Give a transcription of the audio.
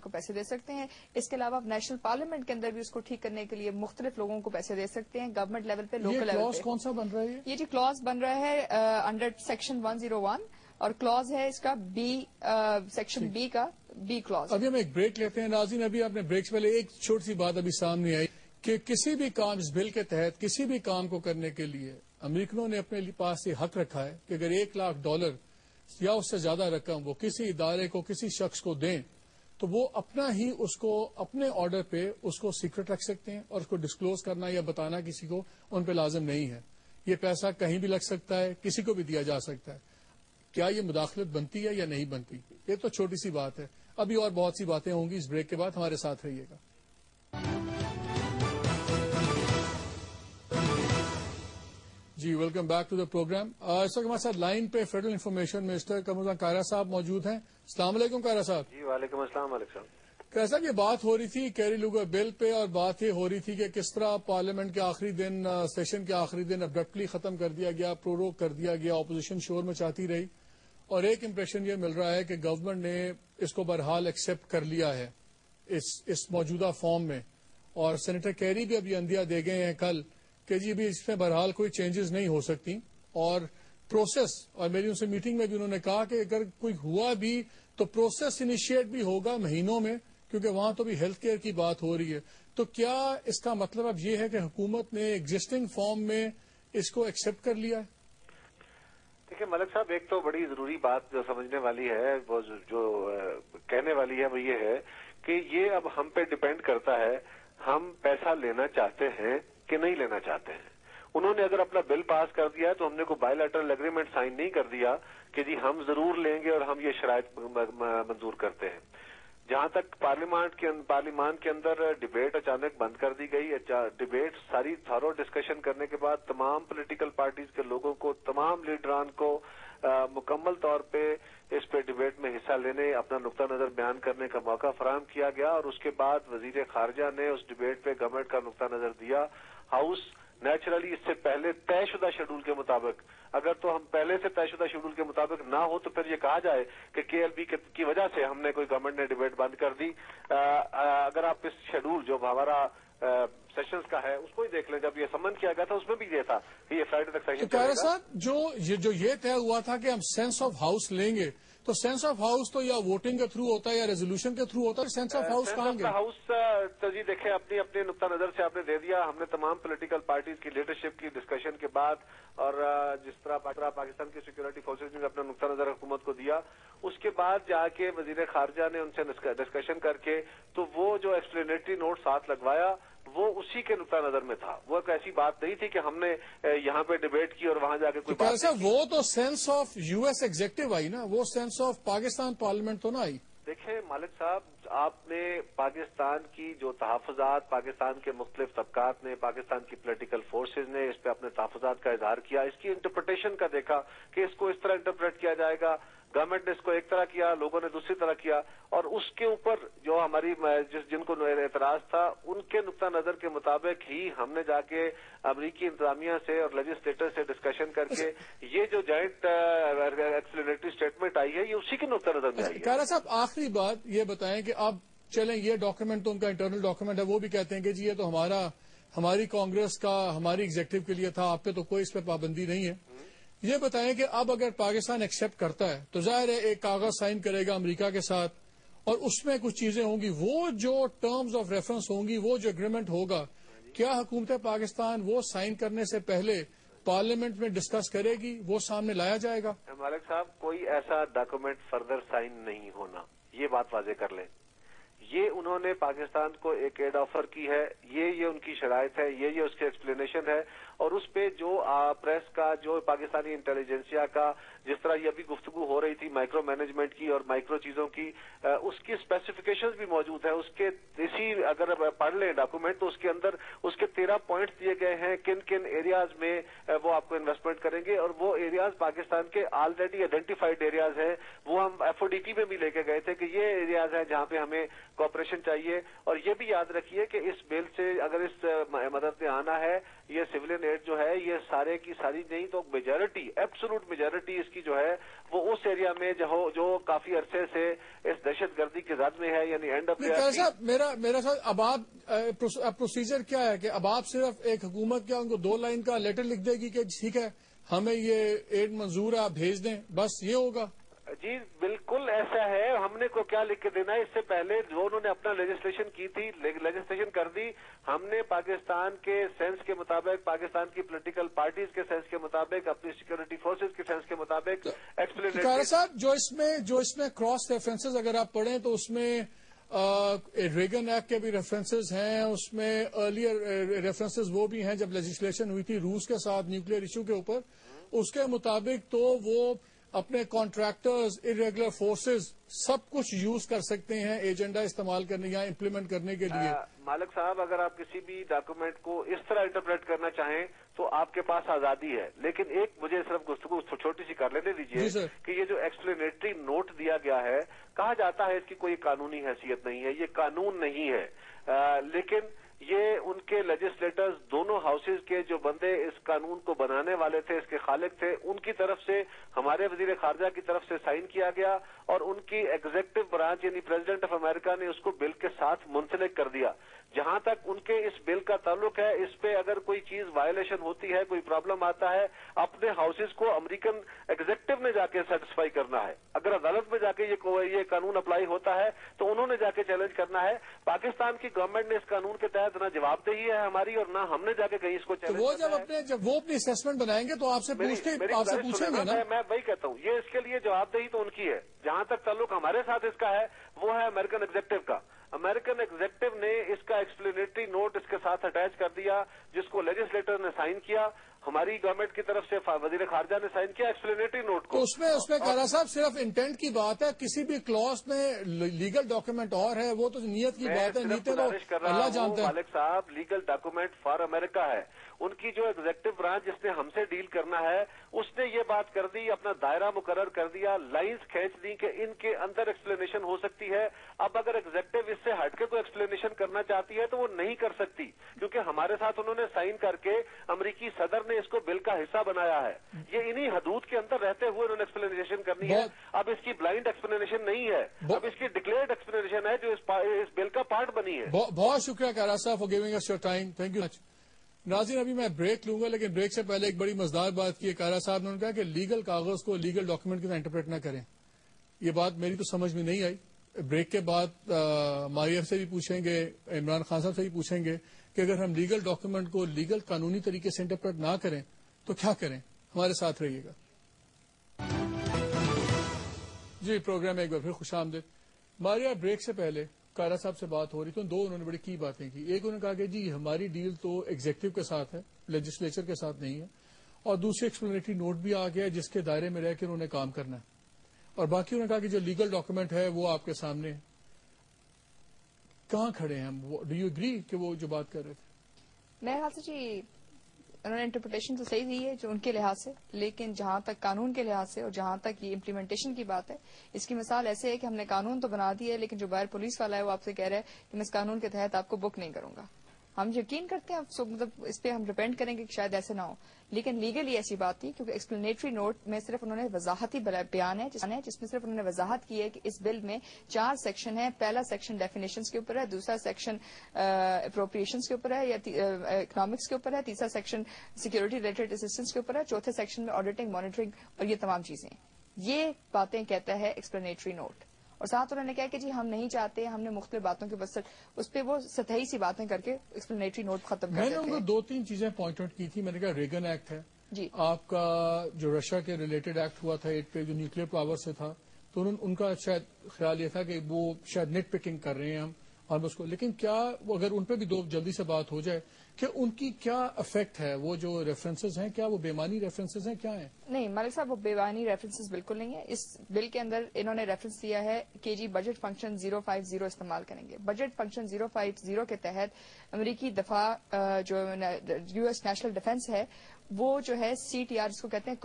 کو پیسے دے سکتے ہیں. اس کے علاوہ آپ نیشنل پارلیمنٹ کے اندر بھی اس کو ٹھیک کرنے کے لیے مختلف لوگوں کو پیسے دے سکتے ہیں, گورنمنٹ لیول پہ, لوکل لیول پہ. یہ کلاس کون سا بن رہا ہے؟ یہ جی کلاس بن رہا ہے انڈر سیکشن 101 اور کلاس ہے اس کا بی, سیکشن بی کا بی کلاس. ابھی ہم ایک بریک لیتے ہیں ناظرین. ابھی آپ نے بریک سے پہلے ایک چھوٹی سی بات ابھی سامنے آئی کہ کسی بھی کام اس بل کے تحت کسی بھی کام کو کرنے کے لیے امریکنوں نے اپنے پاس یہ حق رکھا ہے کہ اگر $1,00,000 یا اس سے زیادہ رقم وہ کسی ادارے کو کسی شخص کو دیں تو وہ اپنا ہی اس کو اپنے آرڈر پہ اس کو سیکرٹ رکھ سکتے ہیں اور اس کو ڈسکلوز کرنا یا بتانا کسی کو ان پہ لازم نہیں ہے. یہ پیسہ کہیں بھی لگ سکتا ہے, کسی کو بھی دیا جا سکتا ہے. کیا یہ مداخلت بنتی ہے یا نہیں بنتی؟ یہ تو چھوٹی سی بات ہے. ابھی اور بہت سی باتیں ہوں گی اس بریک کے بعد, ہمارے ساتھ رہیے گا. جی welcome back to the programme. اس وقت ہمارے ساتھ لائن پہ federal information minister Qamar Kaira sahab موجود ہیں. السلام علیکم کائرہ صاحب. جی وعلیکم السلام. علیکم السلام. کائرہ صاحب یہ بات ہو رہی تھی کیری لوگر بل پہ, اور بات یہ ہو رہی تھی کہ کس طرح پارلیمنٹ کے آخری دن, سیشن کے آخری دن ابرپٹلی ختم کر دیا گیا, پروروگ کر دیا گیا, اپوزیشن شور میں چاہتی رہی, اور ایک امپریشن یہ مل رہا ہے کہ گورنمنٹ نے اس کو بہرحال ایکسپٹ کر لیا ہے اس موجودہ فارم میں. اور سینیٹر کیری بھی ابھی اندیا دے گئے ہیں کل کہ جی ابھی اس میں بہرحال کوئی چینجز نہیں ہو سکتی, اور پروسیس, اور میری ان سے میٹنگ میں بھی انہوں نے کہا کہ اگر کوئی ہوا بھی تو پروسیس انیشیٹ بھی ہوگا مہینوں میں, کیونکہ وہاں تو بھی ہیلتھ کیئر کی بات ہو رہی ہے. تو کیا اس کا مطلب اب یہ ہے کہ حکومت نے ایگزسٹنگ فارم میں اس کو ایکسپٹ کر لیا ہے؟ دیکھیں ملک صاحب, ایک تو بڑی ضروری بات جو سمجھنے والی ہے, وہ جو کہنے والی ہے, وہ یہ ہے کہ یہ اب ہم پہ ڈیپینڈ کرتا ہے ہم پیسہ لینا چاہتے ہیں کہ نہیں لینا چاہتے ہیں. انہوں نے اگر اپنا بل پاس کر دیا تو ہم نے کوئی بائی لیٹرل اگریمنٹ سائن نہیں کر دیا کہ جی ہم ضرور لیں گے اور ہم یہ شرائط منظور کرتے ہیں. جہاں تک پارلیمان کے اندر ڈبیٹ اچانک بند کر دی گئی. ڈبیٹ ساری تھارو ڈسکشن کرنے کے بعد تمام پولیٹیکل پارٹیز کے لوگوں کو, تمام لیڈران کو مکمل طور پہ اس پہ ڈبیٹ میں حصہ لینے, اپنا نقطہ نظر بیان کرنے کا موقع فراہم کیا گیا, اور اس کے بعد وزیر خارجہ نے اس ڈبیٹ پہ گورنمنٹ کا نقطہ نظر دیا. ہاؤس نیچرلی اس سے پہلے طے شدہ شیڈول کے مطابق, اگر تو ہم پہلے سے طے شدہ شیڈول کے مطابق نہ ہو تو پھر یہ کہا جائے کہ کے ایل بی کی وجہ سے ہم نے گورنمنٹ نے ڈبیٹ بند کر دی. اگر آپ اس شیڈول جو ہمارا سیشنز کا ہے اس کو ہی دیکھ لیں, جب یہ سمن کیا گیا تھا اس میں بھی یہ تھا کہ یہ فرائیڈے تک سیشن چلے گا. صاحب جو یہ طے ہوا تھا کہ ہم سینس آف ہاؤس لیں گے, تو سینس آف ہاؤس تو یا ووٹنگ کے تھرو ہوتا ہے یا ریزولوشن کے تھرو ہوتا ہے. سینس آف ہاؤس کہاں گیا؟ ہاؤس تو جی دیکھیں اپنے نقطہ نظر سے آپ نے دے دیا. ہم نے تمام پولیٹیکل پارٹیز کی لیڈرشپ کی ڈسکشن کے بعد, اور جس طرح پاکستان کی سیکورٹی فورسز نے اپنا نقطہ نظر حکومت کو دیا, اس کے بعد جا کے وزیر خارجہ نے ان سے ڈسکشن کر کے تو وہ جو ایکسپلینیٹری نوٹ ساتھ لگوایا وہ اسی کے نقطہ نظر میں تھا. وہ ایک ایسی بات نہیں تھی کہ ہم نے یہاں پہ ڈبیٹ کی اور وہاں جا کے کوئی بات نہیں. وہ تو sense of U S executive I نا, وہ سینس آف پاکستان پارلیمنٹ تو نہ آئی. دیکھیں مالک صاحب, آپ نے پاکستان کی جو تحفظات, پاکستان کے مختلف طبقات نے, پاکستان کی پولیٹیکل فورسز نے اس پہ اپنے تحفظات کا اظہار کیا. اس کی انٹرپریٹیشن کا دیکھا کہ اس کو اس طرح انٹرپریٹ کیا جائے گا. گورنمنٹ نے اس کو ایک طرح کیا, لوگوں نے دوسری طرح کیا, اور اس کے اوپر جو ہماری جن کو اعتراض تھا ان کے نقطہ نظر کے مطابق ہی ہم نے جا کے امریکی انتظامیہ سے اور لیجسلیٹر سے ڈسکشن کر کے یہ جو جوائنٹ ایکسپلینیٹری اسٹیٹمنٹ آئی ہے یہ اسی کے نقطہ نظر میں آئی ہے. کائرہ صاحب آخری بات یہ بتائیں کہ اب چلیں یہ ڈاکیومنٹ تو ان کا انٹرنل ڈاکیومنٹ ہے, وہ بھی کہتے ہیں کہ جی یہ تو ہماری کانگریس کا, ہماری ایگزیکٹو کے لیے تھا, آپ پہ تو کوئی اس پہ پابندی نہیں ہے. یہ بتائیں کہ اب اگر پاکستان ایکسپٹ کرتا ہے تو ظاہر ہے ایک کاغذ سائن کرے گا امریکہ کے ساتھ, اور اس میں کچھ چیزیں ہوں گی, وہ جو ٹرمز آف ریفرنس ہوں گی, وہ جو اگریمنٹ ہوگا, کیا حکومت پاکستان وہ سائن کرنے سے پہلے پارلیمنٹ میں ڈسکس کرے گی, وہ سامنے لایا جائے گا؟ مالک صاحب کوئی ایسا ڈاکومنٹ فردر سائن نہیں ہونا, یہ بات واضح کر لیں. یہ انہوں نے پاکستان کو ایک ایڈ آفر کی ہے, یہ ان کی شرائط ہے, یہ اس کی ایکسپلینیشن ہے, اور اس پہ جو پریس کا, جو پاکستانی انٹیلیجنسیا کا, جس طرح یہ ابھی گفتگو ہو رہی تھی مائکرو مینجمنٹ کی اور مائکرو چیزوں کی, اس کی اسپیسیفکیشنز بھی موجود ہیں. اس کے اسی اگر پڑھ لیں ڈاکومنٹ تو اس کے اندر اس کے 13 پوائنٹس دیے گئے ہیں کن کن ایریاز میں وہ آپ کو انویسٹمنٹ کریں گے, اور وہ ایریاز پاکستان کے آلریڈی آئیڈینٹیفائڈ ایریاز ہیں. وہ ہم ایف او ڈی پی میں بھی لے کے گئے تھے کہ یہ ایریاز ہیں جہاں پہ ہمیں کوآپریشن چاہیے. اور یہ بھی یاد رکھیے کہ اس بل سے اگر اس مدد میں آنا ہے, یہ سولین ایڈ جو ہے یہ سارے کی ساری نہیں تو میجارٹی, ایبسولوٹ میجارٹی اس کی جو ہے وہ اس ایریا میں جو کافی عرصے سے اس دہشت گردی کے زد میں ہے, یعنی اینڈ آف صاحب میرا ساتھ اب آپ پروسیجر کیا ہے کہ اب آپ صرف ایک حکومت کیا ان کو 2 لائن کا لیٹر لکھ دے گی کہ ٹھیک ہے ہمیں یہ ایڈ منظور ہے آپ بھیج دیں, بس یہ ہوگا؟ جی بالکل ایسا ہے. ہم نے کو کیا لکھ کے دینا ہے؟ اس سے پہلے جو انہوں نے اپنا لیجسلیشن کی تھی, لیجسلیشن کر دی, ہم نے پاکستان کے سینس کے مطابق, پاکستان کی پولیٹیکل پارٹیز کے سینس کے مطابق, اپنی سیکورٹی فورسز کے سینس کے مطابق کارا صاحب جو اس میں کراس ریفرنسز اگر آپ پڑھیں تو اس میں ریگن ایکٹ کے بھی ریفرنسز ہیں, اس میں ارلیئر ریفرنسز وہ بھی ہیں جب لیجسلیشن ہوئی تھی روس کے ساتھ نیوکلیئر ایشو کے اوپر. اس کے مطابق تو وہ اپنے کانٹریکٹرز, ارریگولر فورسز سب کچھ یوز کر سکتے ہیں ایجنڈا استعمال کرنے یا امپلیمنٹ کرنے کے لیے. مالک صاحب اگر آپ کسی بھی ڈاکومنٹ کو اس طرح انٹرپریٹ کرنا چاہیں تو آپ کے پاس آزادی ہے, لیکن ایک مجھے صرف گفتگو چھوٹی سی کر لینے دیجیے کہ یہ جو ایکسپلینیٹری نوٹ دیا گیا ہے, کہا جاتا ہے اس کی کوئی قانونی حیثیت نہیں ہے, یہ قانون نہیں ہے, لیکن یہ ان کے لیجسلیٹرز دونوں ہاؤسز کے جو بندے اس قانون کو بنانے والے تھے, اس کے خالق تھے, ان کی طرف سے ہمارے وزیر خارجہ کی طرف سے سائن کیا گیا اور ان کی ایگزیکٹو برانچ یعنی پریزیڈنٹ آف امریکہ نے اس کو بل کے ساتھ منسلک کر دیا. جہاں تک ان کے اس بل کا تعلق ہے, اس پہ اگر کوئی چیز وائلیشن ہوتی ہے, کوئی پرابلم آتا ہے, اپنے ہاؤسز کو امریکن ایگزیکٹو نے جا کے سیٹسفائی کرنا ہے. اگر عدالت میں جا کے یہ قانون اپلائی ہوتا ہے تو انہوں نے جا کے چیلنج کرنا ہے. پاکستان کی گورنمنٹ نے اس قانون کے تحت نہ جواب دہی ہے ہماری اور نہ ہم نے جا کے کہیں اس کو چیلنج وہ جب وہ اپنی اسیسمنٹ بنائیں گے تو آپ سے پوچھیں گے نا. میں وہی کہتا ہوں, یہ اس کے لیے جواب دہی تو ان کی ہے. جہاں تک تعلق ہمارے ساتھ اس کا ہے وہ ہے امریکن ایگزیکٹو کا. امریکن ایگزیکٹو نے اس کا ایکسپلینیٹری نوٹ اس کے ساتھ اٹیچ کر دیا جس کو لیجسلیٹر نے سائن کیا, ہماری گورنمنٹ کی طرف سے وزیر خارجہ نے سائن کیا ایکسپلینیٹری نوٹ کو. تو اس میں کارا صاحب صرف انٹینٹ کی بات ہے, کسی بھی کلوز میں لیگل ڈاکومنٹ اور ہے, وہ تو نیت کی بات ہے, نیتیں تو اللہ جانتا ہے. مالک صاحب لیگل ڈاکومنٹ فار امریکہ ہے. ان کی جو ایگزیکٹو برانچ جس نے ہم سے ڈیل کرنا ہے اس نے یہ بات کر دی, اپنا دائرہ مقرر کر دیا, لائنز کھینچ دی کہ ان کے اندر ایکسپلینیشن ہو سکتی ہے. اب اگر ایگزیکٹو اس سے ہٹ کے کوئی ایکسپلینیشن کرنا چاہتی ہے تو وہ نہیں کر سکتی, کیونکہ ہمارے ساتھ انہوں نے سائن کر کے امریکی صدر نے اس کو بل کا حصہ بنایا ہے. یہ انہی حدود کے اندر رہتے ہوئے انہوں نے ایکسپلینیشن کرنی ہے. اب اس کی بلائنڈ ایکسپلینیشن نہیں ہے, اب اس کی ڈکلیئرڈ ایکسپلینیشن ہے جو اس بل کا پارٹ بنی ہے. بہت شکریہ کارا صاحب for giving us your time. Thank you. ناظرین ابھی میں بریک لوں گا, لیکن بریک سے پہلے ایک بڑی مزدار بات کی ہے. کارا صاحب نے کہا کہ لیگل کاغذ کو لیگل ڈاکومنٹ کے ساتھ انٹرپریٹ نہ کریں. یہ بات میری تو سمجھ میں نہیں آئی. بریک کے بعد ماہر سے بھی پوچھیں گے, عمران خان صاحب سے بھی پوچھیں گے کہ اگر ہم لیگل ڈاکومنٹ کو لیگل قانونی طریقے سے انٹرپریٹ نہ کریں تو کیا کریں. ہمارے ساتھ رہیے گا. جی پروگرام ایک بار پھر خوش آمدید. ماریا بریک سے پہلے کارا صاحب سے بات ہو رہی تو انہوں نے بڑی کی باتیں کی. ایک انہوں نے کہا کہ جی ہماری ڈیل تو ایگزیکٹو کے ساتھ ہے, لیجسلیچر کے ساتھ نہیں ہے, اور دوسری ایکسپلینیٹری نوٹ بھی آ گیا جس کے دائرے میں رہ کے انہوں نے کام کرنا ہے, اور باقی انہوں نے کہا کہ جو لیگل ڈاکومنٹ ہے وہ آپ کے سامنے. کہاں کھڑے ہیں ہم؟ ڈو یو اگری کہ وہ جو بات کر رہے تھے؟ میرے خیال سے جی انہوں نے انٹرپریٹیشن تو صحیح دی ہے جو ان کے لحاظ سے, لیکن جہاں تک قانون کے لحاظ سے اور جہاں تک یہ امپلیمنٹیشن کی بات ہے, اس کی مثال ایسے ہے کہ ہم نے قانون تو بنا دی ہے لیکن جو باہر پولیس والا ہے وہ آپ سے کہہ رہا ہے کہ میں اس قانون کے تحت آپ کو بک نہیں کروں گا. ہم یقین کرتے ہیں, مطلب اس پہ ہم ڈپینڈ کریں گے کہ شاید ایسے نہ ہو, لیکن لیگلی ایسی بات تھی کیونکہ ایکسپلینیٹری نوٹ میں صرف انہوں نے وضاحتی بیان ہے جس میں صرف انہوں نے وضاحت کی ہے کہ اس بل میں 4 سیکشن ہیں. پہلا سیکشن ڈیفینیشنز کے اوپر ہے, دوسرا سیکشن اپروپریشنز کے اوپر ہے یا اکنامکس کے اوپر ہے, تیسرا سیکشن سیکورٹی ریلیٹڈ اسسٹنس کے اوپر ہے, چوتھے سیکشن میں آڈیٹنگ, مانیٹرنگ اور یہ تمام چیزیں. یہ باتیں کہتا ہے ایکسپلینیٹری نوٹ. اور ساتھ انہوں نے کہا کہ جی ہم نہیں چاہتے, ہم نے مختلف باتوں کے بس اس پہ وہ سطحی سی باتیں کر کے ایکسپلینیٹری نوٹ ختم کر دیتے ہیں. میں نے ان کو 2-3 چیزیں پوائنٹ آؤٹ کی تھی. میں نے کہا ریگن ایکٹ ہے جی, آپ کا, جو رشیا کے ریلیٹڈ ایکٹ ہوا تھا 8 پہ جو نیوکلیر پاور سے تھا, تو ان کا شاید خیال یہ تھا کہ وہ شاید نیٹ پکنگ کر رہے ہیں ہم اس کو. لیکن کیا اگر ان پہ بھی جلدی سے بات ہو جائے کہ ان کی کیا افیکٹ ہے, وہ جو ریفرنسز ہیں کیا وہ بےمانی ریفرنسز ہیں, کیا ہیں؟ نہیں مالک صاحب وہ بےمانی ریفرنسز بالکل نہیں ہے. اس بل کے اندر انہوں نے ریفرنس دیا ہے کہ جی بجٹ فنکشن 050 استعمال کریں گے. بجٹ فنکشن 050 کے تحت امریکی دفاع جو US نیشنل ڈیفنس ہے وہ جو ہے CTR جس کو کہتے ہیں